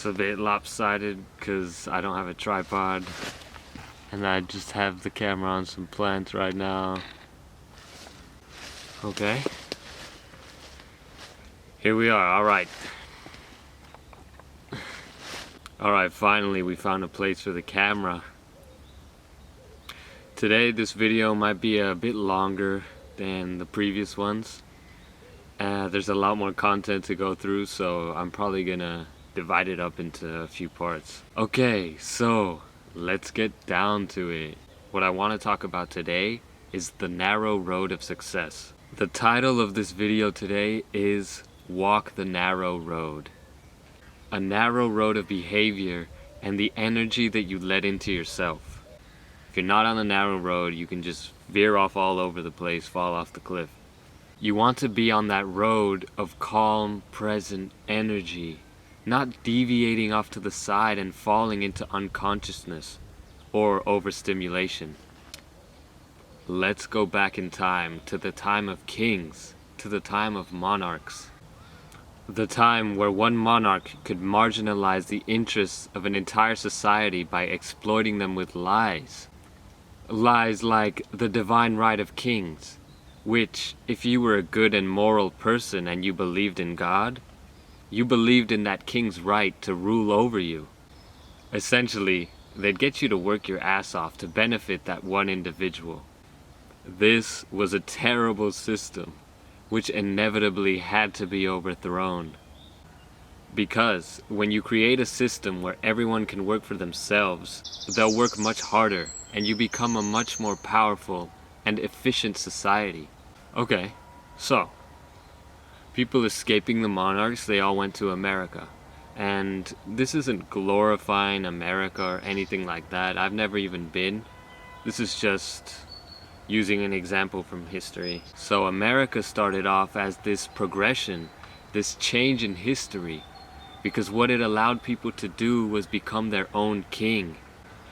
It's a bit lopsided because I don't have a tripod and I just have the camera on some plants right now. Okay. Here we are, alright. Alright, finally we found a place for the camera. Today this video might be a bit longer than the previous ones. There's a lot more content to go through, so I'm probably gonna divide it up into a few parts. Okay, so let's get down to it. What I want to talk about today is the narrow road of success. The title of this video today is Walk the Narrow Road. A narrow road of behavior and the energy that you let into yourself. If you're not on the narrow road, you can just veer off all over the place, fall off the cliff. You want to be on that road of calm, present energy, not deviating off to the side and falling into unconsciousness or overstimulation. Let's go back in time to the time of kings, to the time of monarchs. The time where one monarch could marginalize the interests of an entire society by exploiting them with lies. Lies like the divine right of kings, which, if you were a good and moral person and you believed in God, you believed in that king's right to rule over you. Essentially, they'd get you to work your ass off to benefit that one individual. This was a terrible system, which inevitably had to be overthrown. Because when you create a system where everyone can work for themselves, they'll work much harder and you become a much more powerful and efficient society. Okay, so people escaping the monarchs, they all went to America. And this isn't glorifying America or anything like that. I've never even been. This is just using an example from history. So America started off as this progression, this change in history, because what it allowed people to do was become their own king.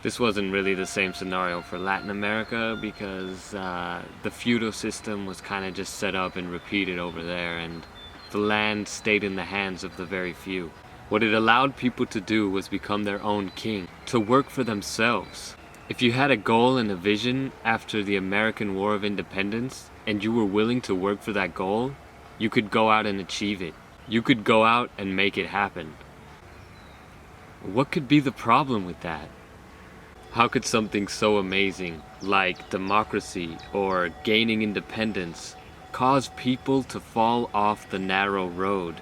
This wasn't really the same scenario for Latin America because the feudal system was kind of just set up and repeated over there, and the land stayed in the hands of the very few. What it allowed people to do was become their own king, to work for themselves. If you had a goal and a vision after the American War of Independence, and you were willing to work for that goal, you could go out and achieve it. You could go out and make it happen. What could be the problem with that? How could something so amazing, like democracy or gaining independence, cause people to fall off the narrow road?